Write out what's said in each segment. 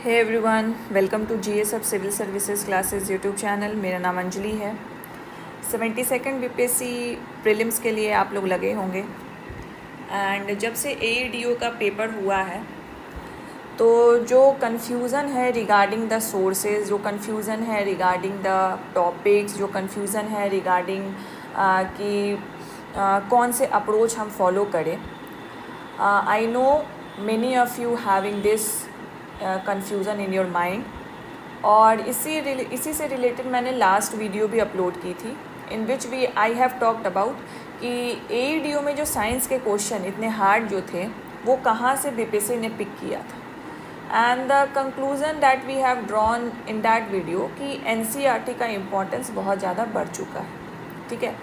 Hey everyone, welcome to GS of civil services classes YouTube channel. मेरा नाम अंजलि है। 72nd BPSC prelims के लिए आप लोग लगे होंगे एंड जब से एईडीओ का पेपर हुआ है तो जो कन्फ्यूज़न है रिगार्डिंग द सोर्सेज, जो कन्फ्यूज़न है रिगार्डिंग द टॉपिक्स, जो कन्फ्यूज़न है रिगार्डिंग कि कौन से अप्रोच हम फॉलो करें। I know many of you having this confusion in your mind, और इसी से रिलेटेड मैंने लास्ट वीडियो भी अपलोड की थी इन विच आई हैव टॉक्ड अबाउट कि एईडीओ में जो साइंस के क्वेश्चन इतने हार्ड जो थे वो कहाँ से बीपीएससी ने पिक किया था। And the conclusion that we have drawn in that video कि एनसीईआरटी का इम्पोर्टेंस बहुत ज़्यादा बढ़ चुका है। ठीक है,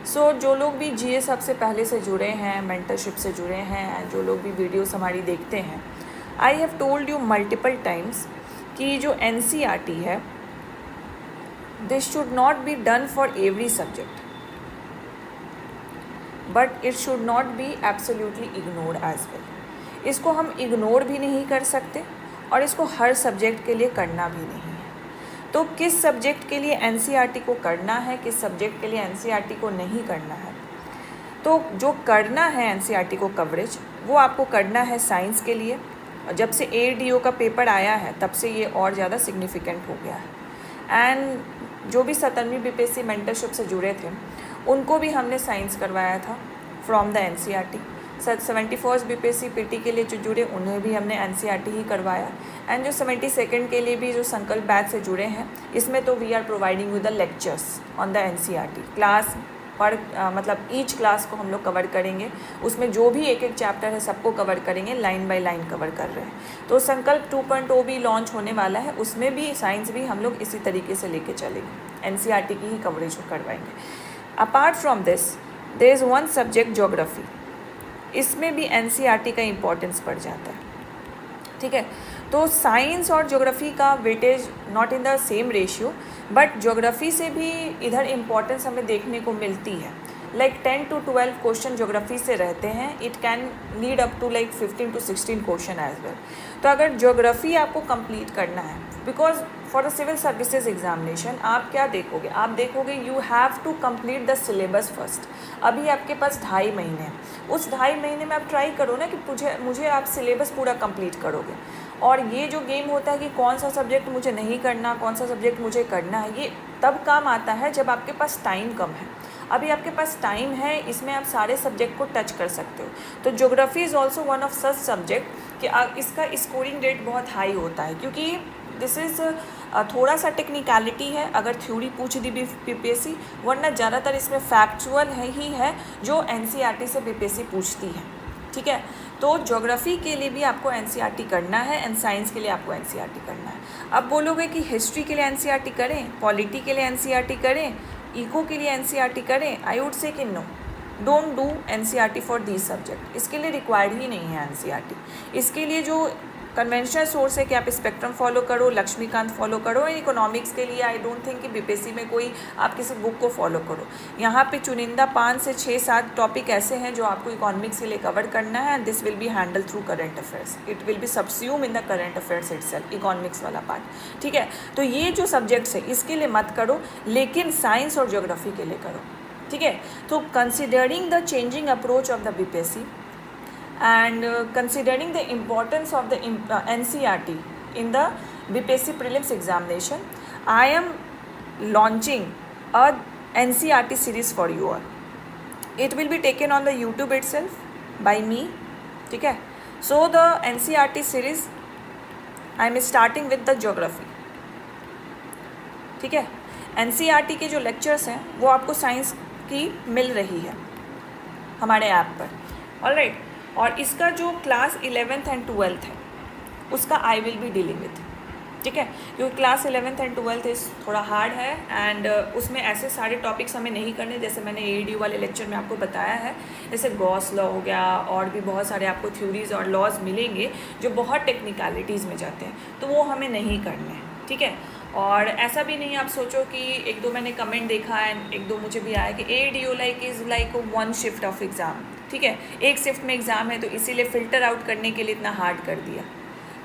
सो जो लोग भी जीएस हब से पहले से जुड़े हैं, मेंटरशिप से जुड़े हैं, जो लोग भी वीडियोस हमारी देखते हैं, I have told you multiple times कि जो एनसीईआरटी है this should not be done for every subject, but it should not be absolutely ignored as well. इसको हम इग्नोर भी नहीं कर सकते और इसको हर सब्जेक्ट के लिए करना भी नहीं है। तो किस सब्जेक्ट के लिए एनसीईआरटी को करना है, किस सब्जेक्ट के लिए एनसीईआरटी को नहीं करना है। तो जो करना है एनसीईआरटी को कवरेज, वो आपको करना है साइंस के लिए। जब से एईडीओ का पेपर आया है तब से ये और ज़्यादा सिग्निफिकेंट हो गया है। एंड जो भी 17वीं बीपीएससी मेंटरशिप से जुड़े थे उनको भी हमने साइंस करवाया था from the NCERT. 71st BPSC PT के लिए जो जुड़े उन्हें भी हमने एनसीईआरटी ही करवाया। एंड जो 72nd के लिए भी जो संकल्प बैच से जुड़े हैं, इसमें तो we are providing with the lectures on the NCERT class पर मतलब ईच क्लास को हम लोग कवर करेंगे। उसमें जो भी एक एक चैप्टर है सबको कवर करेंगे, लाइन बाय लाइन कवर कर रहे हैं। तो संकल्प 2.0 भी लॉन्च होने वाला है, उसमें भी साइंस भी हम लोग इसी तरीके से लेके चलेंगे, एनसीईआरटी की ही कवरेज करवाएंगे। Apart from this there is one subject geography, इसमें भी एनसीईआरटी का इम्पोर्टेंस बढ़ जाता है। ठीक है, तो साइंस और ज्योग्राफी का weightage not in the same ratio, but geography से भी इधर इम्पोर्टेंस हमें देखने को मिलती है। लाइक 10 to 12 क्वेश्चन ज्योग्राफी से रहते हैं, it can lead up to like 15 to 16 question as well. तो अगर ज्योग्राफी आपको कंप्लीट करना है, because for the civil services examination आप क्या देखोगे, आप देखोगे you have to complete the syllabus first. अभी आपके पास 2.5 महीने हैं, उस 2.5 महीने में आप ट्राई करो ना कि मुझे आप सिलेबस पूरा कंप्लीट करोगे। और ये जो गेम होता है कि कौन सा सब्जेक्ट मुझे नहीं करना, कौन सा सब्जेक्ट मुझे करना है, ये तब काम आता है जब आपके पास टाइम कम है। अभी आपके पास टाइम है, इसमें आप सारे सब्जेक्ट को टच कर सकते हो। तो geography is also one of such subject कि इसका स्कोरिंग रेट बहुत हाई होता है, क्योंकि दिस इज़ थोड़ा सा टेक्निकलिटी है अगर थ्योरी पूछ दी बीपीएससी, वरना ज़्यादातर इसमें फैक्चुअल ही है जो एनसीईआरटी से बीपीएससी पूछती है। ठीक है, तो ज्योग्राफी के लिए भी आपको एनसीईआरटी करना है एंड साइंस के लिए आपको एनसीईआरटी करना है। अब बोलोगे कि हिस्ट्री के लिए एनसीईआरटी करें, पॉलिटी के लिए एनसीईआरटी करें, इको के लिए एनसीईआरटी करें, आई वुड से कि no, don't do NCERT for these subject. इसके लिए रिक्वायर्ड ही नहीं है एनसीईआरटी। इसके लिए जो कन्वेंशनल सोर्स है कि आप स्पेक्ट्रम फॉलो करो, लक्ष्मीकांत फॉलो करो। इकोनॉमिक्स के लिए आई डोंट थिंक कि बीपीएससी में कोई आप किसी बुक को फॉलो करो। यहाँ पे चुनिंदा 5 से 6-7 टॉपिक ऐसे हैं जो आपको इकोनॉमिक्स के लिए कवर करना है, and this will be handle through current affairs. It will B सबस्यूम in the current affairs itself, economics वाला पार्ट। ठीक है, तो ये जो सब्जेक्ट्स है इसके लिए मत करो, लेकिन साइंस और ज्योग्राफी के लिए करो। ठीक है, तो considering the changing approach of the BPSC and considering the importance of the NCERT in the BPSC prelims examination, I am launching a NCERT series for you all. It will be taken on the YouTube itself by me. ठीक है, so the NCERT series I am starting with the geography. ठीक है, NCERT के जो lectures हैं वो आपको science की मिल रही है हमारे ऐप पर। ऑलराइट, और इसका जो क्लास 11th एंड 12th है उसका आई विल बी डीलिंग विथ। ठीक है, क्योंकि क्लास 11th एंड 12th इस थोड़ा हार्ड है एंड उसमें ऐसे सारे टॉपिक्स हमें नहीं करने, जैसे मैंने एईडी वाले लेक्चर में आपको बताया है। जैसे गॉस लॉ हो गया, और भी बहुत सारे आपको थ्योरीज और लॉज मिलेंगे जो बहुत टेक्निकलिटीज़ में जाते हैं, तो वो हमें नहीं करने हैं। ठीक है, और ऐसा भी नहीं आप सोचो कि 1-2 मैंने कमेंट देखा है, 1-2 मुझे भी आया कि AEDO is like 1 shift of exam. ठीक है, एक शिफ्ट में एग्ज़ाम है तो इसीलिए फ़िल्टर आउट करने के लिए इतना हार्ड कर दिया।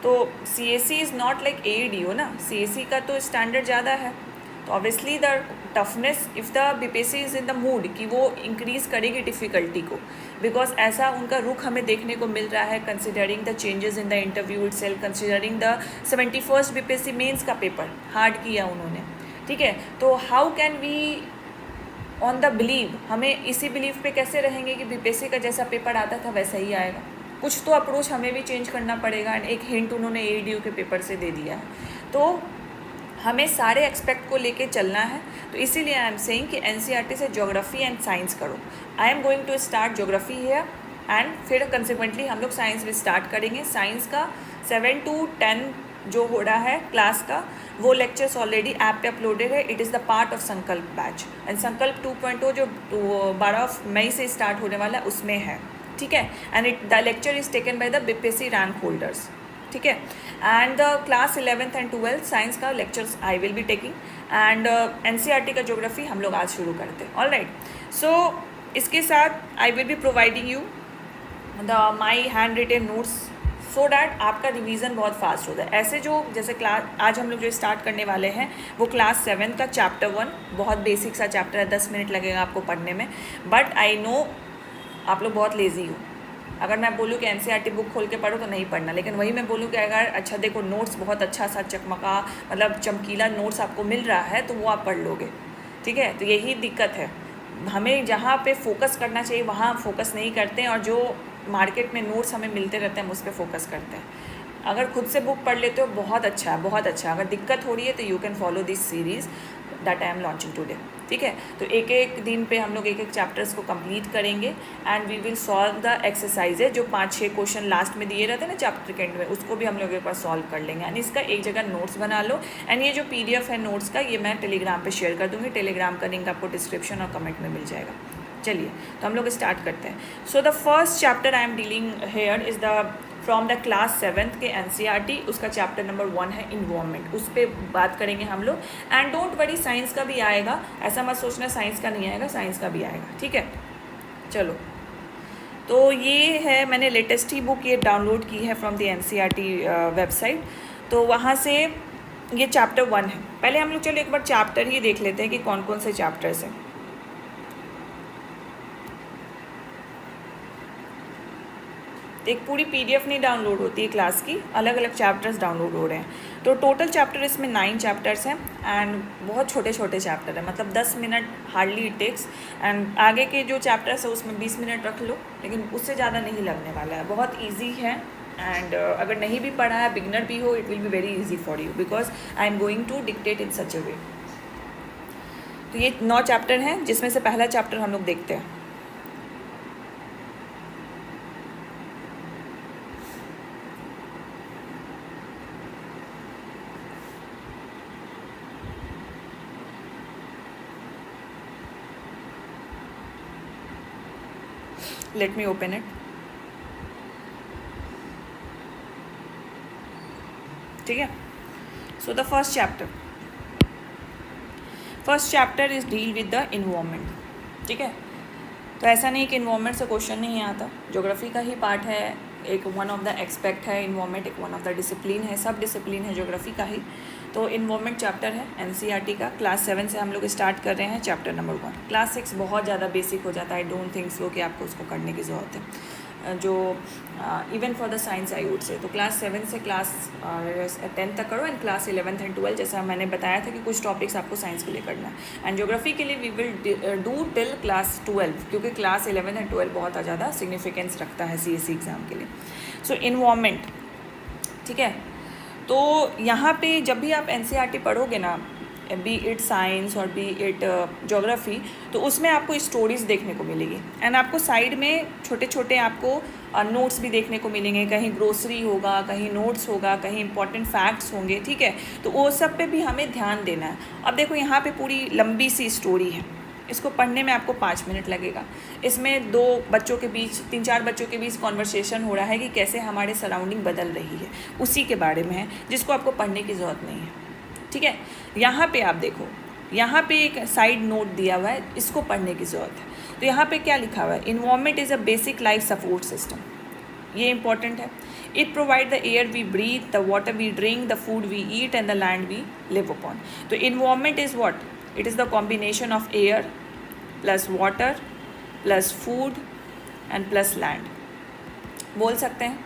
तो CSE is not like AEDO ना, CSE का तो स्टैंडर्ड ज़्यादा है, तो obviously the toughness if the BPSC is in the mood कि वो इंक्रीज़ करेगी डिफ़िकल्टी को, बिकॉज ऐसा उनका रुख हमें देखने को मिल रहा है considering the changes in the interview itself, considering the 71st BPSC mains का पेपर हार्ड किया उन्होंने, ठीक है। तो how can we on the believe, हमें इसी बिलीव पे कैसे रहेंगे कि BPSC का जैसा पेपर आता था वैसा ही आएगा, कुछ तो अप्रोच हमें भी चेंज करना पड़ेगा। एंड एक हिंट उन्होंने AEDO के पेपर से दे दिया है, तो हमें सारे एक्सपेक्ट को लेके चलना है। तो इसीलिए आई एम सेइंग कि NCERT से ज्योग्राफी एंड साइंस करो। I am going to start geography here and फिर कंसिक्वेंटली हम लोग साइंस भी स्टार्ट करेंगे। साइंस का 7 to 10 जो हो रहा है क्लास का, वो लेक्चर्स ऑलरेडी ऐप पे अपलोडेड है। It is the part of संकल्प बैच, एंड संकल्प 2.0 जो 12 मई से स्टार्ट होने वाला है उसमें है, ठीक है। And the lecture is taken by the BPSC rank holders, ठीक है। And the class 11th and 12th science का lectures I will be taking, and NCERT का ज्योग्राफी हम लोग आज शुरू करते हैं। ऑल राइट, सो इसके साथ आई will be providing you the my hand retain notes so that आपका रिवीजन बहुत फास्ट होता है। ऐसे जो जैसे क्लास आज हम लोग जो स्टार्ट करने वाले हैं वो क्लास 7 का चैप्टर 1 बहुत बेसिक सा चैप्टर है, 10 मिनट लगेगा आपको पढ़ने में, बट आई नो आप लोग बहुत लेज़ी हो। अगर मैं बोलूँ कि NCERT बुक खोल के पढ़ो तो नहीं पढ़ना, लेकिन वही मैं बोलूँ कि अगर अच्छा देखो नोट्स बहुत अच्छा सा चकमका मतलब चमकीला नोट्स आपको मिल रहा है तो वो आप पढ़ लोगे, ठीक है। तो यही दिक्कत है, हमें जहाँ पे फोकस करना चाहिए वहाँ फोकस नहीं करते हैं, और जो मार्केट में नोट्स हमें मिलते रहते हैं हम उस पर फोकस करते हैं। अगर खुद से बुक पढ़ लेते हो बहुत अच्छा है, बहुत अच्छा। अगर दिक्कत हो रही है तो you can follow this series that I M launching today, ठीक है। तो एक एक दिन पे हम लोग एक एक चैप्टर्स को कंप्लीट करेंगे and we will solve the exercises जो 5-6 क्वेश्चन लास्ट में दिए रहते हैं ना चैप्टर के एंड में, उसको भी हम लोग एक बार सॉल्व कर लेंगे। एंड इसका एक जगह नोट्स बना लो, एंड ये जो PDF है नोट्स का ये मैं टेलीग्राम पे शेयर कर दूँगी। टेलीग्राम का लिंक आपको डिस्क्रिप्शन और कमेंट में मिल जाएगा। चलिए तो हम लोग स्टार्ट करते हैं। So the first chapter I am dealing here is the from the class 7th के NCERT, उसका चैप्टर नंबर 1 है इन्वायरमेंट, उस पर बात करेंगे हम लोग। एंड डोंट वरी साइंस का भी आएगा, ऐसा मत सोचना साइंस का नहीं आएगा, साइंस का भी आएगा, ठीक है। चलो तो ये है, मैंने लेटेस्ट ही बुक ये डाउनलोड की है फ्रॉम द NCERT वेबसाइट, तो वहाँ से ये चैप्टर 1 है। पहले हम लोग चलो एक बार चैप्टर ही देख लेते हैं कि कौन कौन से चैप्टर्स हैं। एक पूरी PDF नहीं डाउनलोड होती है क्लास की, अलग अलग चैप्टर्स डाउनलोड हो रहे हैं। तो टोटल चैप्टर इसमें 9 चैप्टर्स हैं एंड बहुत छोटे छोटे चैप्टर हैं, मतलब 10 minute hardly it takes. And आगे के जो चैप्टर्स है उसमें 20 मिनट रख लो, लेकिन उससे ज़्यादा नहीं लगने वाला है, बहुत ईजी है। एंड अगर नहीं भी पढ़ा है, बिगनर भी हो, it will be very easy for you because I am going to dictate in such a way. तो ये 9 चैप्टर हैं जिसमें से पहला चैप्टर हम लोग देखते हैं। Let me open it. ठीक है, so the first chapter is deal with the environment, ठीक है। तो ऐसा नहीं कि इन्वायरमेंट से क्वेश्चन नहीं आता, ज्योग्राफी का ही पार्ट है, एक वन ऑफ द एक्सपेक्ट है इन्वायरमेंट, एक वन ऑफ द डिसिप्लिन है, सब डिसिप्लिन है ज्योग्राफी का ही। तो इन्वायरमेंट चैप्टर है NCERT का, क्लास 7 से हम लोग स्टार्ट कर रहे हैं चैप्टर नंबर 1। क्लास 6 बहुत ज़्यादा बेसिक हो जाता है, आई डोंट थिंक सो कि आपको उसको करने की ज़रूरत है, जो even for the science I would से। तो क्लास 7 से क्लास 10 तक करो, एंड क्लास 11th and 12 जैसा मैंने बताया था कि कुछ टॉपिक्स आपको साइंस के लिए करना है। एंड ज्योग्राफी के लिए we will do till class 12, क्योंकि क्लास 11 and 12 बहुत ज़्यादा सिग्निफिकेंस रखता है CSE एग्ज़ाम के लिए। सो इन्वायरमेंट, ठीक है। तो यहाँ पे जब भी आप NCERT पढ़ोगे ना, बी इट साइंस और बी इट ज्योग्राफी, तो उसमें आपको स्टोरीज़ देखने को मिलेगी, एंड आपको साइड में छोटे छोटे आपको नोट्स भी देखने को मिलेंगे, कहीं ग्रोसरी होगा, कहीं नोट्स होगा, कहीं इंपॉर्टेंट फैक्ट्स होंगे, ठीक है। तो वो सब पे भी हमें ध्यान देना है। अब देखो यहाँ पे पूरी लंबी सी स्टोरी है, इसको पढ़ने में आपको 5 मिनट लगेगा। इसमें 2 बच्चों के बीच, 3-4 बच्चों के बीच कॉन्वर्सेशन हो रहा है कि कैसे हमारे सराउंडिंग बदल रही है, उसी के बारे में है, जिसको आपको पढ़ने की ज़रूरत नहीं है, ठीक है। यहाँ पे आप देखो, यहाँ पे एक साइड नोट दिया हुआ है, इसको पढ़ने की ज़रूरत है। तो यहाँ पे क्या लिखा हुआ है, environment is a basic life support system. ये इंपॉर्टेंट है। It provide the air we breathe, the water we drink, the food we eat and the land we live upon. तो environment is what? It is the combination of air plus water plus food and plus land, बोल सकते हैं।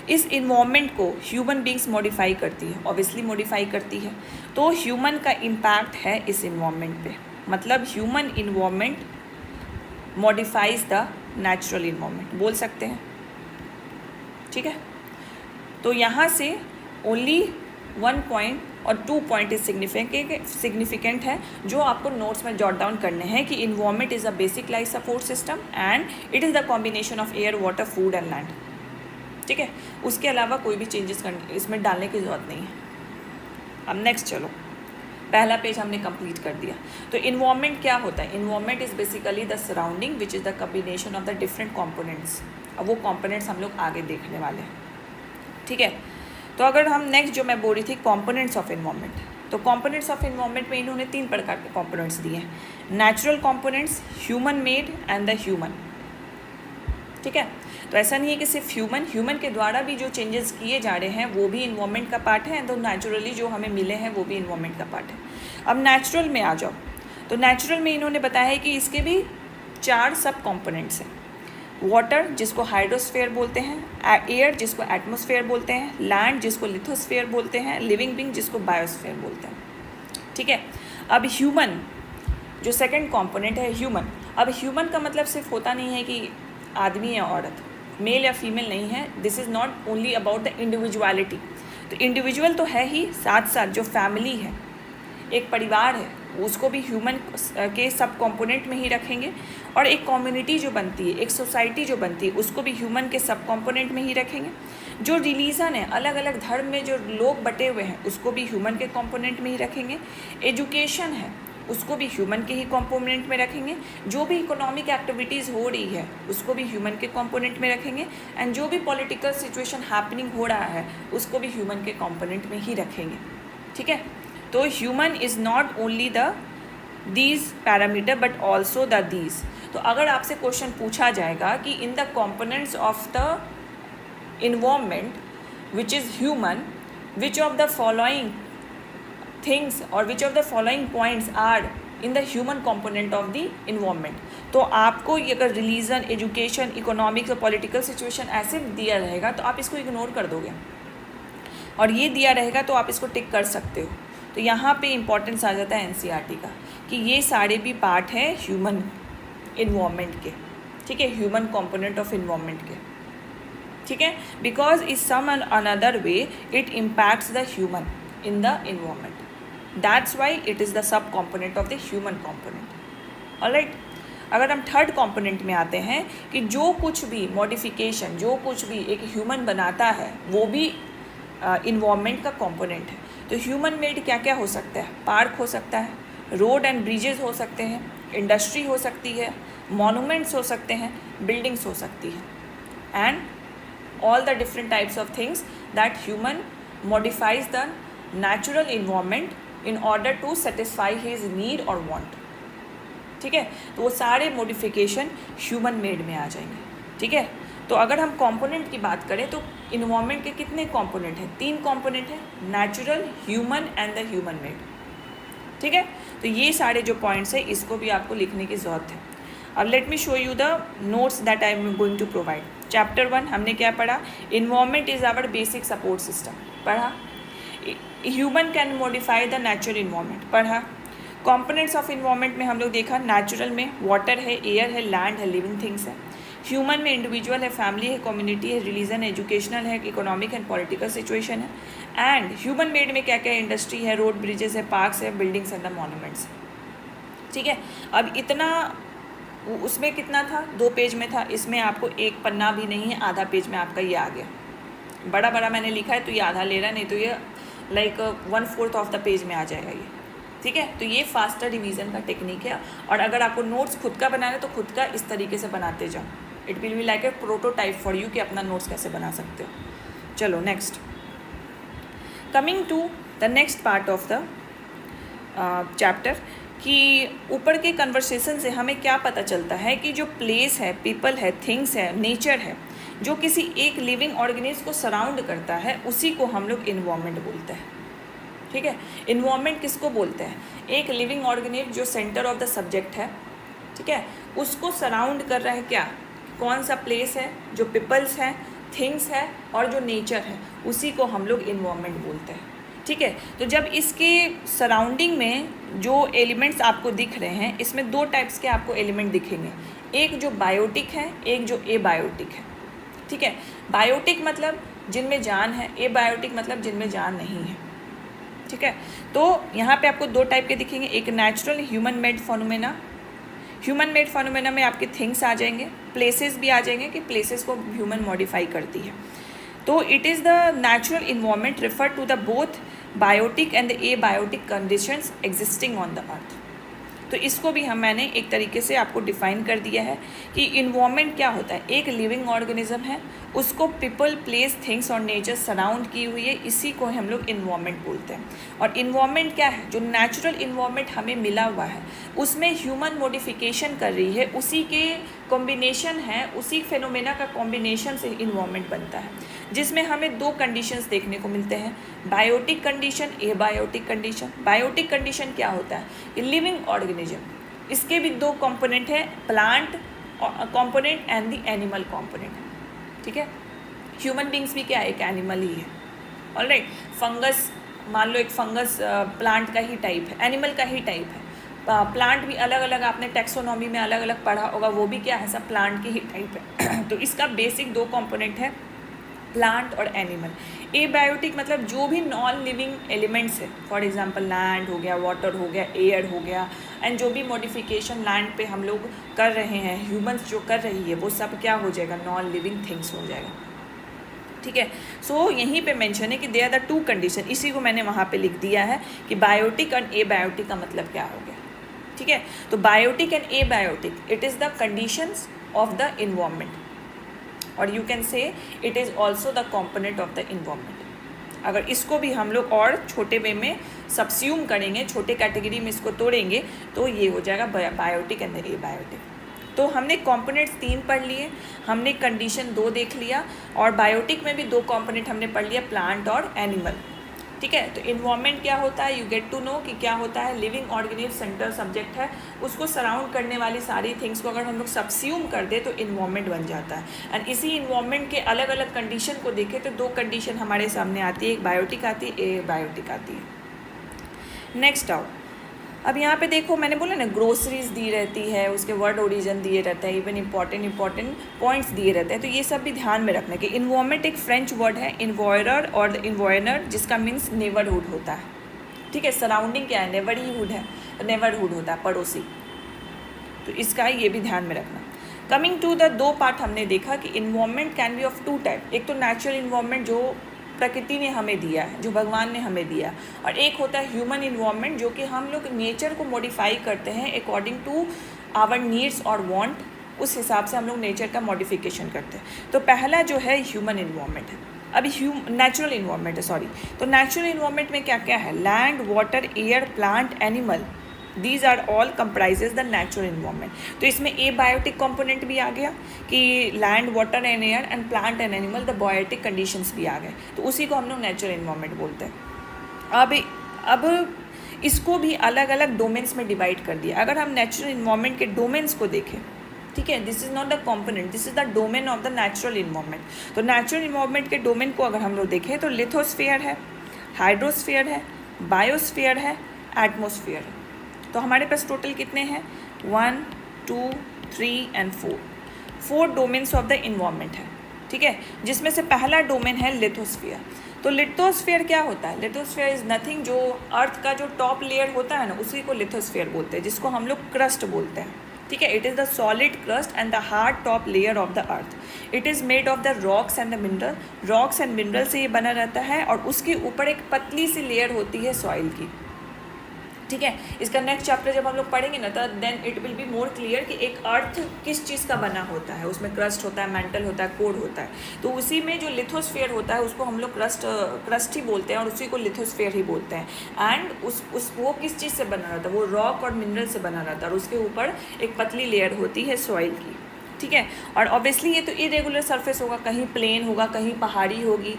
इस environment को human beings modify करती है, obviously modify करती है। तो ह्यूमन का इम्पैक्ट है इस इन्वायरमेंट पे, मतलब human environment modifies the natural environment, बोल सकते हैं। ठीक है, तो यहाँ से ओनली 1 पॉइंट और 2 पॉइंट इज सिग्निफिकेंट है जो आपको नोट्स में जॉट डाउन करने हैं कि environment is a basic life support system and it is the combination of air, water, food and land. ठीक है, उसके अलावा कोई भी चेंजेस इसमें डालने की ज़रूरत नहीं है। अब नेक्स्ट चलो, पहला पेज हमने कंप्लीट कर दिया। तो इन्वायरमेंट क्या होता है? Environment is basically the surrounding which is the combination of the different components. अब वो कॉम्पोनेंट्स हम लोग आगे देखने वाले हैं। ठीक है, तो अगर हम नेक्स्ट जो मैं बोल रही थी कॉम्पोनेंट्स ऑफ इन्वायरमेंट, तो कॉम्पोनेंट्स ऑफ इन्वायरमेंट में इन्होंने 3 प्रकार के कॉम्पोनेंट्स दिए हैं, natural components, human made and the human. ठीक है, तो ऐसा नहीं है कि सिर्फ ह्यूमन के द्वारा भी जो चेंजेस किए जा रहे हैं वो भी इन्वायरमेंट का पार्ट है, तो नेचुरली जो हमें मिले हैं वो भी इन्वायरमेंट का पार्ट है। अब नेचुरल में आ जाओ, तो नेचुरल में इन्होंने बताया है कि इसके भी 4 सब कॉम्पोनेंट्स हैं। वाटर जिसको हाइड्रोस्फीयर बोलते हैं, एयर जिसको एटमॉस्फेयर बोलते हैं, लैंड जिसको लिथोस्फीयर बोलते हैं, लिविंग बीइंग जिसको बायोस्फीयर बोलते हैं। ठीक है, अब ह्यूमन जो सेकंड कंपोनेंट है ह्यूमन। अब ह्यूमन का मतलब सिर्फ होता नहीं है कि आदमी या औरत, मेल या फीमेल नहीं है। This is not only about the individuality. तो इंडिविजुअल तो है ही, साथ साथ जो फैमिली है, एक परिवार है, उसको भी ह्यूमन के सब कंपोनेंट में ही रखेंगे। और एक कम्युनिटी जो बनती है, एक सोसाइटी जो बनती है, उसको भी ह्यूमन के सब कंपोनेंट में ही रखेंगे। जो रिलीजन है, अलग अलग धर्म में जो लोग बटे हुए हैं, उसको भी ह्यूमन के कंपोनेंट में ही रखेंगे। एजुकेशन है, उसको भी ह्यूमन के ही कंपोनेंट में रखेंगे। जो भी इकोनॉमिक एक्टिविटीज़ हो रही है उसको भी ह्यूमन के कंपोनेंट में रखेंगे। एंड जो भी पॉलिटिकल सिचुएशन हैपनिंग हो रहा है उसको भी ह्यूमन के कंपोनेंट में ही रखेंगे। ठीक है, तो human is not only the these parameter but also the these. तो अगर आपसे क्वेश्चन पूछा जाएगा कि in the components of the environment which is human, which of the following things or which of the following points are in the human component of the environment, तो आपको ये अगर रिलीजन, एजुकेशन, इकोनॉमिक्स और political situation ऐसे दिया रहेगा तो आप इसको इग्नोर कर दोगे, और ये दिया रहेगा तो आप इसको टिक कर सकते हो। तो यहाँ पे इम्पॉर्टेंस आ जाता है एनसीईआरटी का कि ये सारे भी पार्ट हैं ह्यूमन इन्वायरमेंट के। ठीक है, ह्यूमन कंपोनेंट ऑफ इन्वायरमेंट के। ठीक है, because is some another way it impacts the human in the environment, that's why it is the sub component of the human component. Alright, अगर हम third component में आते हैं कि जो कुछ भी मॉडिफिकेशन, जो कुछ भी एक ह्यूमन बनाता है वो भी इन्वायरमेंट का कॉम्पोनेंट है। तो ह्यूमन मेड क्या क्या हो सकता है? पार्क हो सकता है, रोड एंड ब्रिजेस हो सकते हैं, इंडस्ट्री हो सकती है, मॉन्यूमेंट्स हो सकते हैं, बिल्डिंग्स हो सकती है, and all the different types of things that human modifies the natural environment in order to satisfy his need or want। ठीक है, तो वो सारे मॉडिफिकेशन ह्यूमन मेड में आ जाएंगे। ठीक है, तो अगर हम कंपोनेंट की बात करें तो इन्वायरमेंट के कितने कंपोनेंट हैं? 3 कंपोनेंट हैं, natural, human and the human made. ठीक है, तो ये सारे जो पॉइंट्स हैं इसको भी आपको लिखने की ज़रूरत है। अब let me show you the notes that I am going to provide. Chapter 1 हमने क्या पढ़ा? Environment is our basic support system, पढ़ा। Human can modify the natural environment, पढ़ा। कंपोनेंट्स ऑफ इन्वायरमेंट में हम लोग देखा, नेचुरल में वाटर है, एयर है, लैंड है, लिविंग थिंग्स है। ह्यूमन में इंडिविजुअल है, फैमिली है, कम्युनिटी है, रिलीजन है, एजुकेशनल है, इकोनॉमिक एंड पॉलिटिकल सिचुएशन है। एंड ह्यूमन मेड में क्या क्या है? इंडस्ट्री है, रोड ब्रिजेस है, पार्क्स है, बिल्डिंग्स एंड द मॉन्यूमेंट्स। ठीक है, अब इतना उसमें कितना था? 2 पेज में था, इसमें आपको 1 पन्ना भी नहीं है, आधा पेज में आपका ये आ गया। बड़ा बड़ा मैंने लिखा है तो ये आधा ले रहा, नहीं तो ये लाइक 1/4 ऑफ द पेज में आ जाएगा ये। ठीक है, तो ये फास्टर रिवीजन का टेक्निक है। और अगर आपको नोट्स खुद का बनाना है तो खुद का इस तरीके से बनाते जाओ। It will be like a prototype for you कि अपना नोट्स कैसे बना सकते हो। चलो next, coming to the next part of the chapter, कि ऊपर के कन्वर्सेशन से हमें क्या पता चलता है कि जो प्लेस है, पीपल है, थिंग्स है, नेचर है, जो किसी एक लिविंग ऑर्गेनिज्म को सराउंड करता है उसी को हम लोग इन्वायरमेंट बोलते हैं। ठीक है, इन्वायरमेंट किसको बोलते हैं? एक लिविंग ऑर्गेनिज्म जो सेंटर ऑफ द सब्जेक्ट है, ठीक है, उसको सराउंड कर रहा है क्या, कौन सा प्लेस है, जो पीपल्स हैं, थिंग्स है और जो नेचर है, उसी को हम लोग इन्वायरमेंट बोलते हैं। ठीक है, तो जब इसके सराउंडिंग में जो एलिमेंट्स आपको दिख रहे हैं, इसमें दो टाइप्स के आपको एलिमेंट दिखेंगे, एक जो बायोटिक है, एक जो एबायोटिक है। ठीक है, बायोटिक मतलब जिनमें जान है, एबायोटिक मतलब जिनमें जान नहीं है। ठीक है, तो यहाँ पे आपको दो टाइप के दिखेंगे, एक natural human made phenomena. Human made phenomena में आपके थिंग्स आ जाएंगे, प्लेसेस भी आ जाएंगे कि प्लेसेस को ह्यूमन मॉडिफाई करती है। तो it is the natural environment refer to the both biotic and the abiotic conditions existing on the earth. तो इसको भी मैंने एक तरीके से आपको डिफाइन कर दिया है कि इन्वायरमेंट क्या होता है। एक लिविंग ऑर्गेनिज्म है, उसको पीपल, प्लेस, थिंग्स और नेचर सराउंड की हुई है, इसी को हम लोग इन्वायरमेंट बोलते हैं। और इन्वायरमेंट क्या है? जो नेचुरल इन्वायरमेंट हमें मिला हुआ है उसमें ह्यूमन मॉडिफिकेशन कर रही है, उसी के कॉम्बिनेशन है, उसी फेनोमेना का कॉम्बिनेशन से इन्वायरमेंट बनता है, जिसमें हमें दो कंडीशंस देखने को मिलते हैं, biotic condition, abiotic condition. Biotic condition क्या होता है? लिविंग ऑर्गेनिज्म, इसके भी दो कंपोनेंट हैं, plant component and the animal component. ठीक है, ह्यूमन बींग्स भी क्या है? एक एनिमल ही है। ऑलराइट, फंगस, मान लो एक फंगस प्लांट का ही टाइप है, एनिमल का ही टाइप है। प्लांट भी अलग अलग, आपने टेक्सोनॉमी में अलग अलग पढ़ा होगा, वो भी क्या है? सब प्लांट की ही टाइप है। तो इसका बेसिक दो कंपोनेंट है, प्लांट और एनिमल। एबायोटिक मतलब जो भी नॉन लिविंग एलिमेंट्स है, फॉर एग्जांपल लैंड हो गया, वाटर हो गया, एयर हो गया, एंड जो भी मॉडिफिकेशन लैंड पे हम लोग कर रहे हैं, ह्यूमंस जो कर रही है, वो सब क्या हो जाएगा? नॉन लिविंग थिंग्स हो जाएगा। ठीक है, सो यहीं पे मेंशन है कि they are the two condition, इसी को मैंने वहाँ पे लिख दिया है कि बायोटिक और एबायोटिक का मतलब क्या हो गया। ठीक है, तो biotic and abiotic, it is the conditions of the environment, और you can say it is also the component of the environment. अगर इसको भी हम लोग और छोटे वे में सबस्यूम करेंगे, छोटे कैटेगरी में इसको तोड़ेंगे, तो ये हो जाएगा बायोटिक एंड एबायोटिक। तो हमने कंपोनेंट्स 3 पढ़ लिए, हमने कंडीशन 2 देख लिया, और बायोटिक में भी 2 कंपोनेंट हमने पढ़ लिया, प्लांट और एनिमल। ठीक है, तो इन्वायरमेंट क्या होता है? यू गेट टू नो कि क्या होता है। लिविंग ऑर्गेनिज्म सेंटर सब्जेक्ट है, उसको सराउंड करने वाली सारी थिंग्स को अगर हम लोग सबस्यूम कर दे तो इन्वायरमेंट बन जाता है। एंड इसी इन्वायरमेंट के अलग अलग कंडीशन को देखें तो 2 कंडीशन हमारे सामने आती है, एक बायोटिक आती है, एक बायोटिक आती है। नेक्स्ट आओ, अब यहाँ पे देखो, मैंने बोला ना ग्रोसरीज दी रहती है, उसके वर्ड ओरिजिन दिए रहते हैं, इवन इंपॉर्टेंट पॉइंट्स दिए रहते हैं, तो ये सब भी ध्यान में रखना कि इन्वायरमेंट एक फ्रेंच वर्ड है, इन्वायरर और द इन्वायरनर, जिसका मीन्स नेबरहुड होता है। ठीक है, सराउंडिंग क्या है? नेबरहुड है, नेबरहुड होता है पड़ोसी, तो इसका ये भी ध्यान में रखना। कमिंग टू द 2 पार्ट हमने देखा कि environment can be of 2 type, एक तो नेचुरल इन्वायरमेंट जो प्रकृति ने हमें दिया है, जो भगवान ने हमें दिया, और एक होता है ह्यूमन इन्वायरमेंट, जो कि हम लोग नेचर को मॉडिफाई करते हैं अकॉर्डिंग टू आवर नीड्स और वांट, उस हिसाब से हम लोग नेचर का मॉडिफिकेशन करते हैं। तो पहला जो है ह्यूमन इन्वायरमेंट है, अभी नेचुरल इन्वायरमेंट है, सॉरी। तो नेचुरल इन्वायरमेंट में क्या क्या है? Land, water, air, plant, animal, these are all comprises the natural environment. तो इसमें एबायोटिक कंपोनेंट भी आ गया कि land, water and air and plant and animal, the biotic conditions भी आ गए, तो उसी को हम लोग नेचुरल इन्वायरमेंट बोलते हैं। अब इसको भी अलग अलग डोमेन्स में डिवाइड कर दिया। अगर हम नेचुरल इन्वायरमेंट के डोमेन्स को देखें, ठीक है, this is not the component, this is the domain of the natural environment. तो नेचुरल इन्वायरमेंट के डोमेन को अगर हम लोग देखें तो लिथोस्फीयर है, हाइड्रोस्फीयर है, बायोस्फीयर है, एटमोस्फीयर है। तो हमारे पास टोटल कितने हैं? 1, 2, 3 and 4 domains of the environment है। ठीक है, जिसमें से पहला डोमेन है लिथोस्फीयर। तो लिथोस्फीयर क्या होता है? लिथोस्फीयर इज नथिंग, जो अर्थ का जो टॉप लेयर होता है ना, उसी को लिथोस्फीयर बोलते हैं, जिसको हम लोग क्रस्ट बोलते हैं। ठीक है, it is the solid crust and the hard top layer of the earth. It is made of the rocks and the mineral, rocks and mineral से ये बना रहता है, और उसके ऊपर एक पतली सी लेयर होती है सॉइल की। ठीक है, इसका नेक्स्ट चैप्टर जब हम लोग पढ़ेंगे ना, तो then it will be more clear कि एक अर्थ किस चीज़ का बना होता है। उसमें क्रस्ट होता है, मेंटल होता है, कोर होता है। तो उसी में जो लिथोस्फीयर होता है उसको हम लोग क्रस्ट ही बोलते हैं, और उसी को लिथोस्फीयर ही बोलते हैं। एंड वो किस चीज़ से बना रहता है? वो रॉक और मिनरल से बना रहता है, और उसके ऊपर एक पतली लेयर होती है सॉइल की। ठीक है। और ऑब्वियसली ये तो इरेगुलर सरफेस होगा, कहीं प्लेन होगा, कहीं पहाड़ी होगी,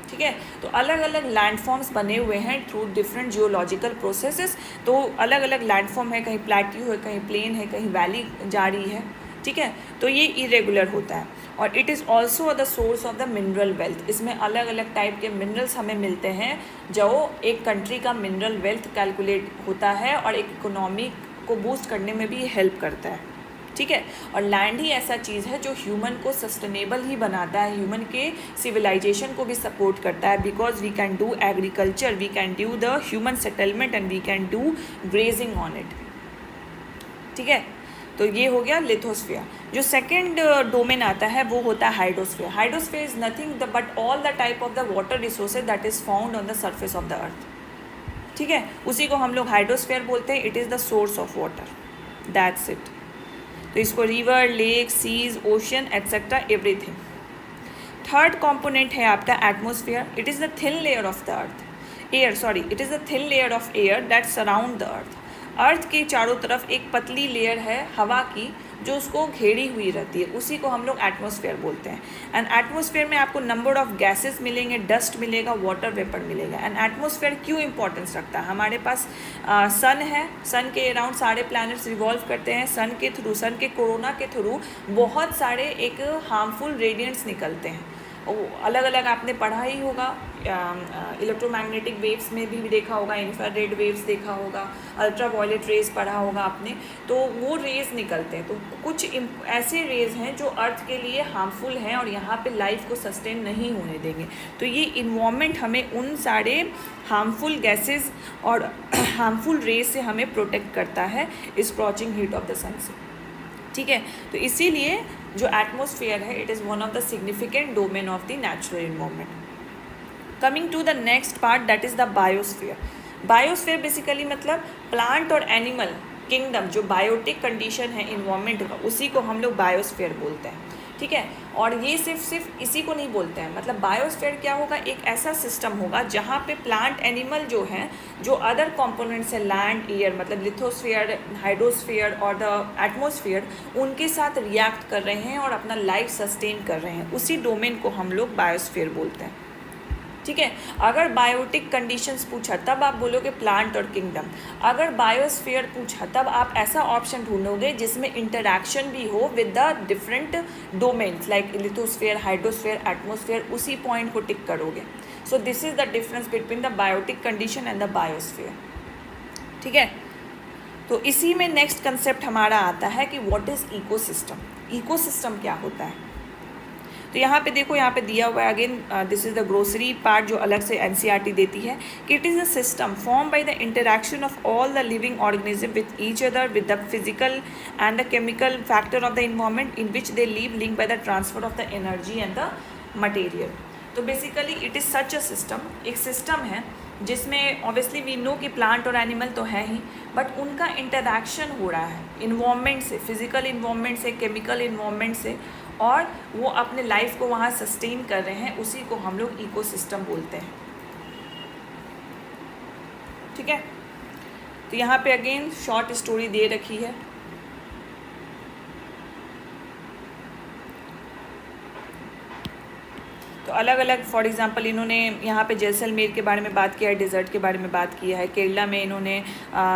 ठीक है। तो अलग अलग लैंडफॉर्म्स बने हुए हैं थ्रू डिफरेंट जियोलॉजिकल प्रोसेसेस। तो अलग अलग लैंडफॉर्म है, कहीं प्लेट्यू है, कहीं प्लेन है, कहीं वैली जा रही है, ठीक है। तो ये इरेगुलर होता है। और it is also the source of the mineral wealth. इसमें अलग अलग टाइप के मिनरल्स हमें मिलते हैं जो एक कंट्री का मिनरल वेल्थ कैलकुलेट होता है और एक इकोनॉमी को बूस्ट करने में भी हेल्प करता है, ठीक है। और लैंड ही ऐसा चीज़ है जो ह्यूमन को सस्टेनेबल ही बनाता है, ह्यूमन के सिविलाइजेशन को भी सपोर्ट करता है, because we can do agriculture, we can do the human settlement and we can do grazing on it, ठीक है। तो ये हो गया लिथोस्फीयर। जो सेकेंड डोमेन आता है वो होता है hydrosphere. Hydrosphere is nothing but all the type of the water resources that is found on the surface of the earth, ठीक है। उसी को हम लोग हाइड्रोस्फीयर बोलते हैं। It is the source of water, that's it. तो इसको river, lake, seas, ocean etcetera everything. Third component है आपका atmosphere. It is the thin layer of the earth air, sorry, it is the thin layer of air that surround the earth. Earth के चारों तरफ एक पतली layer है हवा की जो उसको घेरी हुई रहती है, उसी को हम लोग एटमॉस्फेयर बोलते हैं। एंड एटमॉस्फेयर में आपको नंबर ऑफ गैसेस मिलेंगे, डस्ट मिलेगा, वाटर वेपर मिलेगा। एंड एटमॉस्फेयर क्यों इंपॉर्टेंस रखता है? हमारे पास सन है, सन के अराउंड सारे प्लैनेट्स रिवॉल्व करते हैं। सन के थ्रू, सन के कोरोना के थ्रू बहुत सारे एक हार्मफुल रेडिएंट्स निकलते हैं। अलग अलग आपने पढ़ा ही होगा, इलेक्ट्रोमैग्नेटिक वेव्स में भी देखा होगा, इंफ्रारेड वेव्स देखा होगा, अल्ट्रा वायलेट रेज पढ़ा होगा आपने। तो वो रेज निकलते हैं। तो कुछ ऐसे रेज हैं जो अर्थ के लिए हार्मफुल हैं और यहाँ पे लाइफ को सस्टेन नहीं होने देंगे। तो ये इन्वायरमेंट हमें उन सारे हार्मफुल गैसेस और हार्मफुल रेज से हमें प्रोटेक्ट करता है scorching heat of the sun से, ठीक है। तो इसीलिए जो एटमॉस्फेयर है it is one of the significant domain of the natural environment. Coming to the next part that is the biosphere. Biosphere basically मतलब प्लांट और एनिमल किंगडम, जो बायोटिक कंडीशन है इन्वायरमेंट का, उसी को हम लोग बायोस्फीयर बोलते हैं, ठीक है। और ये सिर्फ इसी को नहीं बोलते हैं, मतलब बायोस्फीयर क्या होगा, एक ऐसा सिस्टम होगा जहाँ पे प्लांट एनिमल जो हैं, जो अदर कंपोनेंट्स हैं लैंड, एयर, मतलब लिथोस्फीयर, हाइड्रोस्फीयर और द एटमॉस्फेयर, उनके साथ रिएक्ट कर रहे हैं और अपना लाइफ सस्टेन कर रहे हैं, उसी डोमेन को हम लोग बायोस्फीयर बोलते हैं, ठीक है। अगर बायोटिक कंडीशंस पूछा तब आप बोलोगे प्लांट और किंगडम। अगर बायोस्फीयर पूछा तब आप ऐसा ऑप्शन ढूंढोगे जिसमें इंटरैक्शन भी हो with the different domains like lithosphere, hydrosphere, atmosphere, उसी पॉइंट को टिक करोगे। So this is the difference between the biotic condition and the biosphere, ठीक है। तो इसी में नेक्स्ट कंसेप्ट हमारा आता है कि व्हाट इज़ इकोसिस्टम। इकोसिस्टम क्या होता है? तो यहाँ पे देखो, यहाँ पे दिया हुआ है again, this is the glossary part जो अलग से एनसीईआरटी देती है कि it is a system form by the interaction of all the living organism with each other with the physical and the chemical factor of the environment in which they live, link by the transfer of the energy and the material. तो basically it is such a system, एक system है जिसमें obviously we know कि plant और animal तो है ही, but उनका interaction हो रहा है इन्वायरमेंट से, फिजिकल इन्वायरमेंट से, केमिकल इन्वायरमेंट से, और वो अपने लाइफ को वहाँ सस्टेन कर रहे हैं, उसी को हम लोग इकोसिस्टम बोलते हैं, ठीक है। तो यहाँ पे अगेन शॉर्ट स्टोरी दे रखी है। तो अलग अलग, फॉर एग्जांपल इन्होंने यहाँ पे जैसलमेर के बारे में बात किया है, डिज़र्ट के बारे में बात किया है, केरला में इन्होंने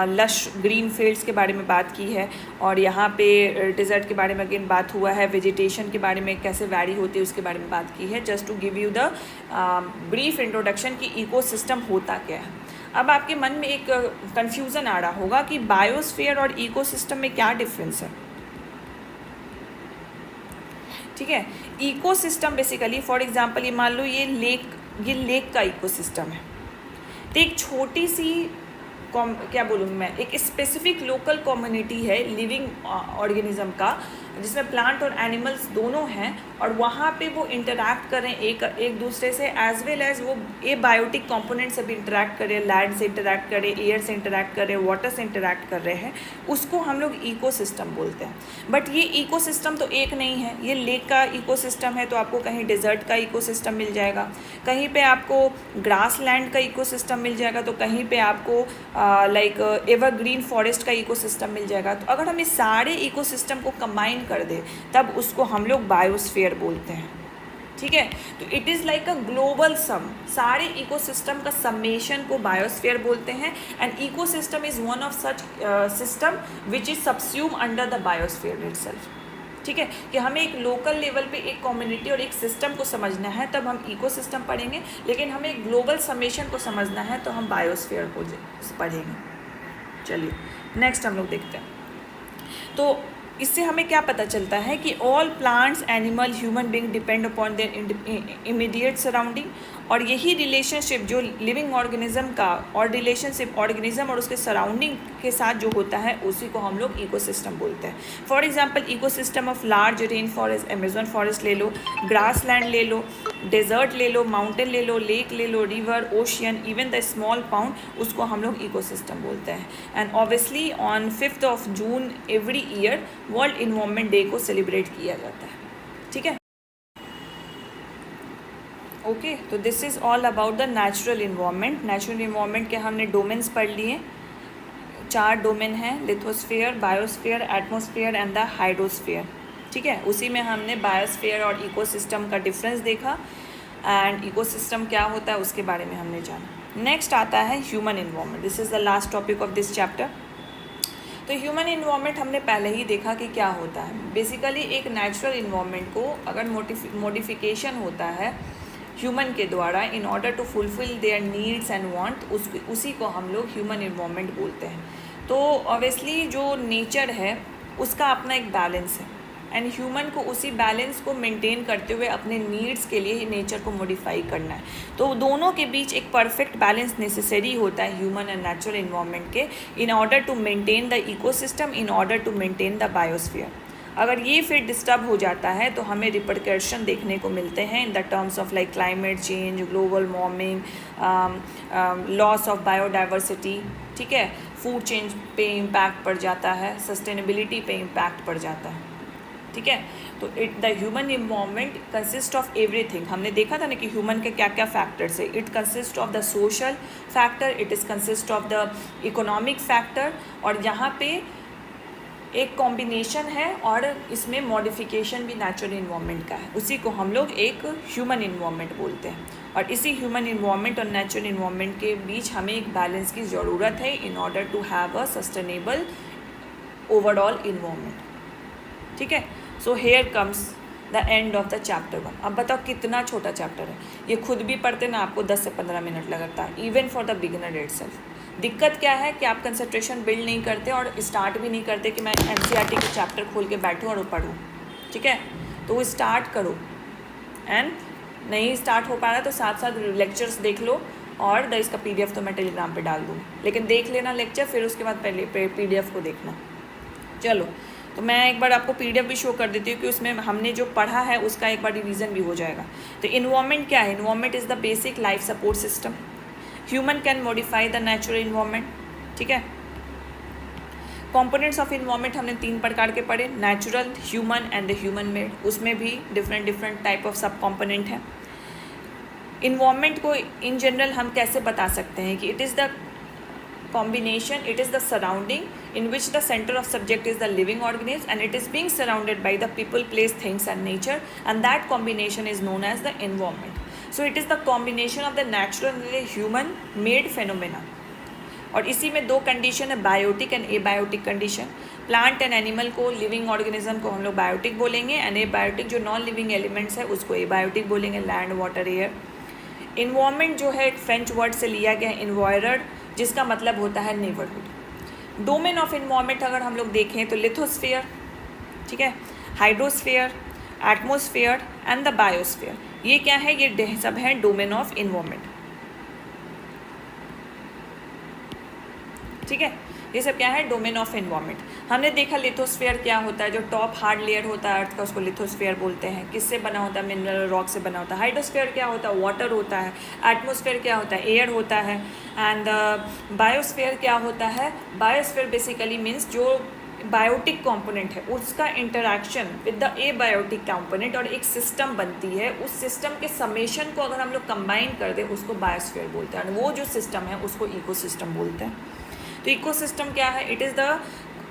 लश ग्रीन फील्ड्स के बारे में बात की है, और यहाँ पे डिज़र्ट के बारे में अगेन बात हुआ है, वेजिटेशन के बारे में कैसे वैरी होती है उसके बारे में बात की है, just to give you the brief introduction कि इकोसिस्टम होता क्या है। अब आपके मन में एक कन्फ्यूज़न आ रहा होगा कि बायोस्फीयर और इकोसिस्टम में क्या डिफरेंस है, ठीक है। इकोसिस्टम बेसिकली फॉर एग्जांपल ये मान लो ये लेक का इकोसिस्टम है। तो एक छोटी सी क्या बोलूँ मैं, एक स्पेसिफिक लोकल कम्युनिटी है लिविंग ऑर्गेनिज्म का, जिसमें प्लांट और एनिमल्स दोनों हैं, और वहाँ पे वो इंटरैक्ट कर रहे हैं एक दूसरे से, एज वेल एज वो ए बायोटिक कंपोनेंट से भी इंटरैक्ट कर रहे हैं, लैंड से इंटरैक्ट कर रहे हैं, एयर से इंटरैक्ट कर रहे हैं, वाटर से इंटरैक्ट कर रहे हैं, उसको हम लोग इकोसिस्टम बोलते हैं। बट ये इकोसिस्टम तो एक नहीं है, ये लेक का इकोसिस्टम है तो आपको कहीं डेजर्ट का इकोसिस्टम मिल जाएगा, कहीं पे आपको ग्रास लैंड का इकोसिस्टम मिल जाएगा, तो कहीं पे आपको लाइक एवरग्रीन फॉरेस्ट का इकोसिस्टम मिल जाएगा। तो अगर हम इस सारे इकोसिस्टम को कंबाइन कर दे तब उसको हम लोग बायोस्फीयर बोलते हैं, ठीक है। तो it is like a global sum, सारे इकोसिस्टम का समेशन को बायोस्फीयर बोलते हैं। And ecosystem is one of such system which is subsume under the biosphere itself, ठीक है। कि हमें एक लोकल लेवल पे एक कम्युनिटी और एक सिस्टम को समझना है तब हम इकोसिस्टम पढ़ेंगे, लेकिन हमें एक ग्लोबल समेशन को समझना है तो हम बायोस्फीयर को पढ़ेंगे। चलिए नेक्स्ट हम लोग देखते हैं। तो इससे हमें क्या पता चलता है कि all plants, animal, human being depend upon their immediate surrounding, और यही रिलेशनशिप जो लिविंग ऑर्गेनिज्म का और रिलेशनशिप ऑर्गेनिज्म और उसके सराउंडिंग के साथ जो होता है उसी को हम लोग इकोसिस्टम बोलते हैं। For example ecosystem of large rain forest, Amazon forest ले लो, ग्रास लैंड ले लो, डेजर्ट ले लो, माउंटेन ले लो, लेक ले लो, river, ocean, even the small pond, उसको हम लोग इकोसिस्टम बोलते हैं। And obviously on 5 June every year world environment day को सेलिब्रेट किया जाता है, ठीक है। ओके, तो this is all about the natural environment. Natural environment के हमने डोमेन्स पढ़ लिए, 4 डोमेन हैं, lithosphere, biosphere, atmosphere and the hydrosphere, ठीक है। उसी में हमने बायोस्फीयर और इकोसिस्टम का डिफरेंस देखा एंड इकोसिस्टम क्या होता है उसके बारे में हमने जाना। नेक्स्ट आता है human environment, this is the last topic of this chapter. तो ह्यूमन इन्वायरमेंट हमने पहले ही देखा कि क्या होता है। बेसिकली एक नेचुरल इन्वायरमेंट को अगर मॉडिफिकेशन होता है ह्यूमन के द्वारा in order to fulfil their needs and want, उसी को हम लोग ह्यूमन इन्वायरमेंट बोलते हैं। तो ऑब्वियसली जो नेचर है उसका अपना एक बैलेंस है एंड ह्यूमन को उसी बैलेंस को मेंटेन करते हुए अपने नीड्स के लिए ही नेचर को मॉडिफाई करना है। तो दोनों के बीच एक परफेक्ट बैलेंस नेसेसरी होता है ह्यूमन एंड नेचुरल इन्वायरमेंट के, in order to maintain the ecosystem, in order to maintain the biosphere. अगर ये फिर डिस्टर्ब हो जाता है तो हमें रिपरकर्शन देखने को मिलते हैं in the terms of like climate change, global warming, loss of biodiversity, ठीक है, फूड चेंज पे इम्पैक्ट पड़ जाता है, सस्टेनेबिलिटी पे इम्पैक्ट पड़ जाता है, ठीक है। तो the human environment consist of everything. हमने देखा था ना कि ह्यूमन के क्या क्या फैक्टर्स है। It consist of the social factor, it is consist of the economic factor, और यहाँ पे एक कॉम्बिनेशन है और इसमें मॉडिफिकेशन भी नेचुरल इन्वायरमेंट का है, उसी को हम लोग एक ह्यूमन इन्वायरमेंट बोलते हैं। और इसी ह्यूमन इन्वायरमेंट और नेचुरल इन्वायरमेंट के बीच हमें एक बैलेंस की ज़रूरत है in order to have a sustainable overall environment, ठीक है। So here comes the end of the chapter 1। अब बताओ कितना छोटा चैप्टर है, ये खुद भी पढ़ते ना आपको 10 से 15 मिनट लगता है, even for the beginner itself. दिक्कत क्या है कि आप कंसंट्रेशन बिल्ड नहीं करते और स्टार्ट भी नहीं करते कि मैं एनसीईआरटी के चैप्टर खोल के बैठूँ और पढूँ, ठीक है। तो वो स्टार्ट करो, एंड नहीं स्टार्ट हो पा रहा तो साथ साथ लेक्चर्स देख लो, और इसका PDF तो मैं टेलीग्राम पे डाल दूँगी, लेकिन देख लेना लेक्चर, फिर उसके बाद पहले PDF को देखना। चलो, तो मैं एक बार आपको PDF भी शो कर देती हूँ कि उसमें हमने जो पढ़ा है उसका एक बार रिवीजन भी हो जाएगा। तो इन्वायरमेंट क्या है? Environment is the basic life support system. Human can modify the natural environment, ठीक है। कंपोनेंट्स ऑफ इन्वायरमेंट हमने 3 प्रकार के पढ़े, natural, human and the human made. उसमें भी डिफरेंट टाइप ऑफ सब कंपोनेंट हैं। इन्वायरमेंट को इन जनरल हम कैसे बता सकते हैं कि it is the combination, it is the surrounding in which the center of subject is the living organism and it is being surrounded by the people, place, things and nature, and that combination is known as the environment. So it is the combination of the natural and the human made phenomena. और इसी में 2 condition है, biotic and abiotic condition. Plant and animal को, living organism को हम लोग biotic बोलेंगे, and abiotic जो नॉन लिविंग एलिमेंट्स है उसको एबायोटिक बोलेंगे, लैंड, वाटर, एयर। इन्वायरमेंट जो है एक फ्रेंच वर्ड से लिया गया है, इन्वायरड, जिसका मतलब होता है नेबरहुड। डोमेन ऑफ इन्वायरमेंट अगर हम लोग देखें तो लिथोस्फीयर, ठीक है, hydrosphere, atmosphere and the biosphere, ये क्या है? ये सब है डोमेन ऑफ इन्वायरमेंट, ठीक है। ये सब क्या है? Domain of environment. हमने देखा लिथोस्फीयर क्या होता है, जो टॉप हार्ड लेयर होता है अर्थ का उसको लिथोस्फीयर बोलते हैं। किससे बना होता है? मिनरल रॉक से बना होता है। हाइड्रोस्फीयर क्या होता है? वाटर होता है। एटमॉस्फेयर क्या होता है? एयर होता है। एंड बायोस्फीयर क्या होता है? बायोस्फीयर बेसिकली मीन्स जो बायोटिक कंपोनेंट है उसका interaction with the abiotic component और एक सिस्टम बनती है, उस सिस्टम के समेशन को अगर हम लोग कंबाइन कर दें उसको बायोस्फीयर बोलते हैं, और वो जो सिस्टम है उसको इकोसिस्टम बोलते हैं। तो इकोसिस्टम क्या है? It is the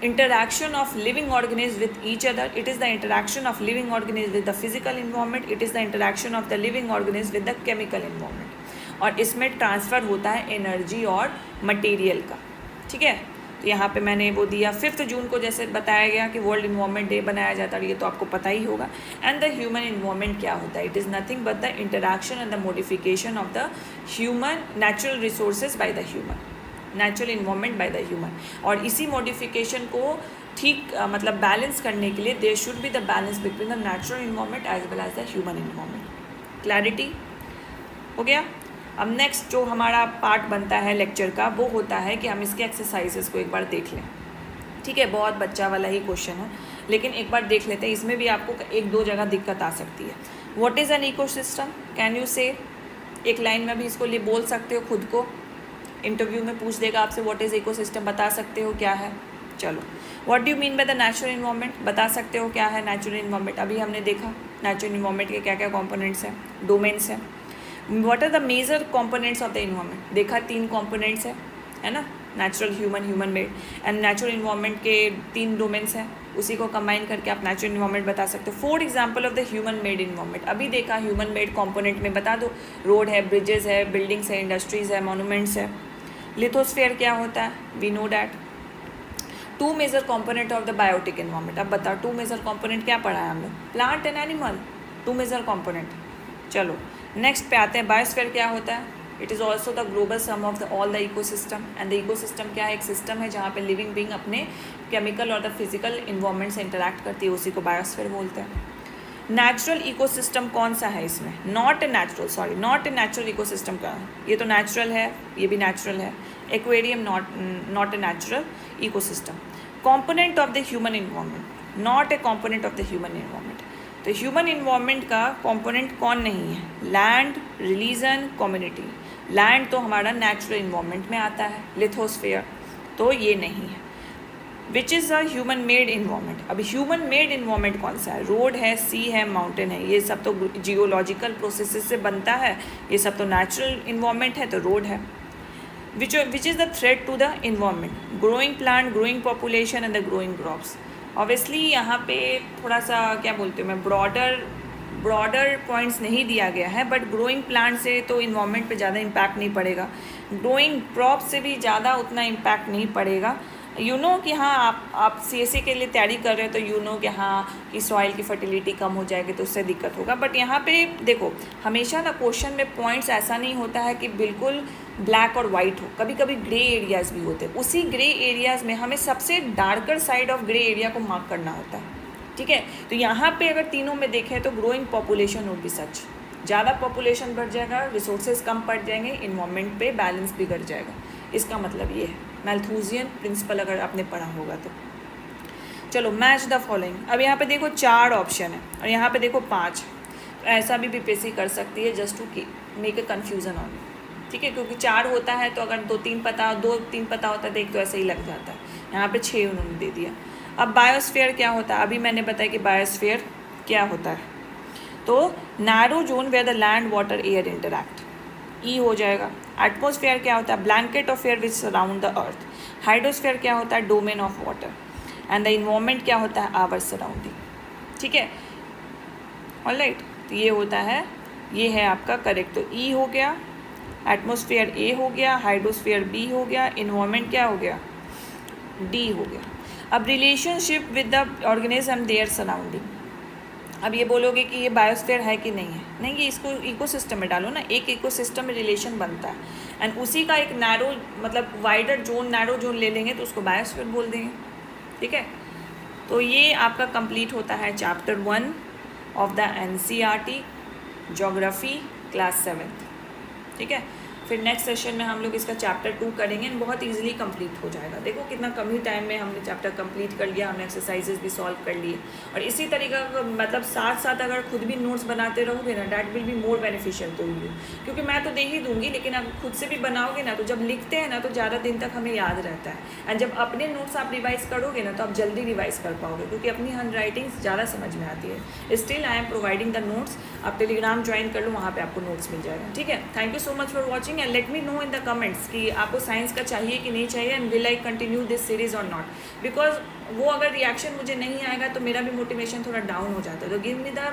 interaction of living organisms with each other. It is the interaction of living organisms with the physical environment. It is the interaction of the living organisms with the chemical environment. और इसमें transfer होता है energy और material का, ठीक है। तो यहाँ पे मैंने वो दिया 5 जून को जैसे बताया गया कि वर्ल्ड इन्वायरमेंट डे बनाया जाता है, ये तो आपको पता ही होगा। एंड द ह्यूमन इन्वायरमेंट क्या होता है? It is nothing but the interaction and the modification of the human natural resources by the human, natural environment by the human. और इसी मॉडिफिकेशन को ठीक मतलब बैलेंस करने के लिए there should be the balance between the natural environment as well as the human environment. Clarity हो गया। अब नेक्स्ट जो हमारा पार्ट बनता है लेक्चर का वो होता है कि हम इसके एक्सरसाइजेस को एक बार देख लें, ठीक है। बहुत बच्चा वाला ही क्वेश्चन है लेकिन एक बार देख लेते हैं, इसमें भी आपको 1-2 जगह दिक्कत आ सकती है। What is an ecosystem? Can you से? एक लाइन में भी इसको लिए बोल सकते हो खुद को, इंटरव्यू में पूछ देगा आपसे व्हाट इज़ इकोसिस्टम, बता सकते हो क्या है। चलो, what do you mean by the natural environment? बता सकते हो क्या है नेचुरल इन्वायरमेंट? अभी हमने देखा नेचुरल इन्वायरमेंट के क्या क्या कॉम्पोनेंट्स हैं, डोमेन्स हैं। What are the major components of the environment? देखा 3 कॉम्पोनेंट्स है ना, natural, human, human made. And natural environment के 3 डोमेन्स हैं, उसी को कंबाइन करके आप नेचुरल इन्वायरमेंट बता सकते हो। 4 example of the human made environment. अभी देखा ह्यूमन मेड कॉम्पोनेंट में बता दो, रोड है, ब्रिजेस है, बिल्डिंग्स है, इंडस्ट्रीज़ है, मोनूमेंट्स है। लिथोस्फेयर क्या होता है? We know that. 2 major component of the biotic environment. अब बताओ 2 मेजर कॉम्पोनेंट क्या पढ़ा है हमने? Plant and animal, 2 major component. चलो नेक्स्ट पे आते हैं, बायोस्फीयर क्या होता है? It is also the global sum of the all the ecosystem. And the ecosystem क्या है? एक सिस्टम है जहाँ पे लिविंग बीइंग अपने केमिकल और द फिजिकल इन्वायरमेंट से इंटरैक्ट करती है, उसी को बायोस्फीयर बोलते हैं। नेचुरल इकोसिस्टम कौन सा है इसमें? नॉट ए नेचुरल इकोसिस्टम का, ये तो नेचुरल है, ये भी नेचुरल है। Aquarium not a natural ecosystem. Component of the human environment, not a component of the human environment. तो ह्यूमन इन्वायरमेंट का कंपोनेंट कौन नहीं है? Land, religion, community. लैंड तो हमारा नेचुरल इन्वायरमेंट में आता है, लिथोस्फेयर तो ये नहीं है। Which is a human made environment? अब ह्यूमन मेड इन्वायरमेंट कौन सा है? रोड है, सी है, माउंटेन है, ये सब तो जियोलॉजिकल प्रोसेसेस से बनता है, ये सब तो नेचुरल इन्वायरमेंट है, तो रोड है। Which is the threat to the environment? Growing plant, growing population and the growing crops. Obviously यहाँ पे थोड़ा सा क्या बोलते हैं मैं, ब्रॉडर पॉइंट्स नहीं दिया गया है, बट ग्रोइंग प्लांट से तो इन्वायरमेंट पे ज़्यादा इम्पैक्ट नहीं पड़ेगा, ग्रोइंग क्रॉप से भी ज़्यादा उतना इम्पैक्ट नहीं पड़ेगा। कि हाँ आप CSE के लिए तैयारी कर रहे हो तो कि हाँ कि सॉइल की फर्टिलिटी कम हो जाएगी तो उससे दिक्कत होगा। बट यहाँ पे देखो हमेशा ना क्वेश्चन में पॉइंट्स ऐसा नहीं होता है कि बिल्कुल ब्लैक और वाइट हो, कभी कभी ग्रे एरियाज़ भी होते हैं। उसी ग्रे एरियाज़ में हमें सबसे darker side of grey area को मार्क करना होता है, ठीक है। तो यहाँ पे अगर तीनों में देखें तो ग्रोइंग पॉपुलेशन वुड बी सच, ज़्यादा पॉपुलेशन बढ़ जाएगा, रिसोर्सेज कम पड़ जाएंगे, इन्वायरमेंट पे बैलेंस बिगड़ जाएगा। इसका मतलब ये है मैल्थूसियन प्रिंसिपल, अगर आपने पढ़ा होगा तो। चलो मैच द फॉलोइंग। अब यहाँ पे देखो 4 ऑप्शन है और यहाँ पे देखो 5। तो ऐसा भी बीपीएससी कर सकती है just to make a confusion on, ठीक है, क्योंकि 4 होता है तो अगर 2-3 पता होता है तो एक तो ऐसे ही लग जाता है। यहाँ पे 6 उन्होंने दे दिया। अब बायोस्फीयर क्या होता है? अभी मैंने बताया कि बायोस्फीयर क्या होता है, तो narrow zone where the land water air interact, ई हो जाएगा। एटमोसफेयर क्या होता है? Blanket of air which surround the earth. Hydrosphere क्या होता है? Domain of water. And the environment क्या होता है? आवर सराउंडिंग, ठीक है, ऑलराइट। तो ये होता है, ये है आपका करेक्ट। तो ई हो गया, एटमोसफेयर ए हो गया, हाइड्रोस्फेयर बी हो गया, इन्वायरमेंट क्या हो गया? डी हो गया। अब relationship with the organism their surrounding. अब ये बोलोगे कि ये बायोस्फीयर है कि नहीं है? नहीं, ये इसको इकोसिस्टम में डालो ना, एक इकोसिस्टम में रिलेशन बनता है एंड उसी का एक नैरो मतलब वाइडर जोन, नैरो जोन ले लेंगे तो उसको बायोस्फीयर बोल देंगे, ठीक है। तो ये आपका कंप्लीट होता है chapter 1 of the NCERT geography class 7th, ठीक है। फिर नेक्स्ट सेशन में हम लोग इसका चैप्टर 2 करेंगे एंड बहुत इजीली कंप्लीट हो जाएगा। देखो कितना कम ही टाइम में हमने चैप्टर कंप्लीट कर लिया, हमने एक्सरसाइजेस भी सॉल्व कर लिए। और इसी तरीका का मतलब साथ साथ अगर खुद भी नोट्स बनाते रहोगे ना, that will be more beneficial to you, क्योंकि मैं तो दे ही दूँगी, लेकिन आप खुद से भी बनाओगे ना तो जब लिखते हैं ना तो ज़्यादा दिन तक हमें याद रहता है। एंड जब अपने नोट्स आप रिवाइज करोगे ना तो आप जल्दी रिवाइज कर पाओगे, क्योंकि अपनी हैंड राइटिंग ज़्यादा समझ में आती है। Still I am providing the notes, आप टेलीग्राम ज्वाइन कर लो, वहाँ पे आपको नोट्स मिल जाएगा, ठीक है। Thank you so much for watching and let me know in the comments कि आपको साइंस का चाहिए कि नहीं चाहिए, and will I continue this series और नॉट, बिकॉज वो अगर रिएक्शन मुझे नहीं आएगा तो मेरा भी मोटिवेशन थोड़ा डाउन हो जाता है। तो गिव मी द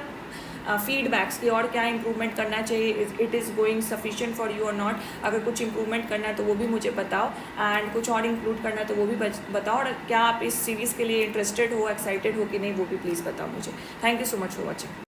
फीडबैक्स कि और क्या इंप्रूवमेंट करना चाहिए, it is going sufficient for you और नॉट। अगर कुछ इंप्रूवमेंट करना है तो वो भी मुझे बताओ, एंड कुछ और इंक्लूड करना है तो वो भी बताओ, और क्या आप इस सीरीज़ के लिए इंटरेस्टेड हो, एक्साइटेड हो कि नहीं, वो भी प्लीज़ बताओ मुझे। Thank you so much for watching.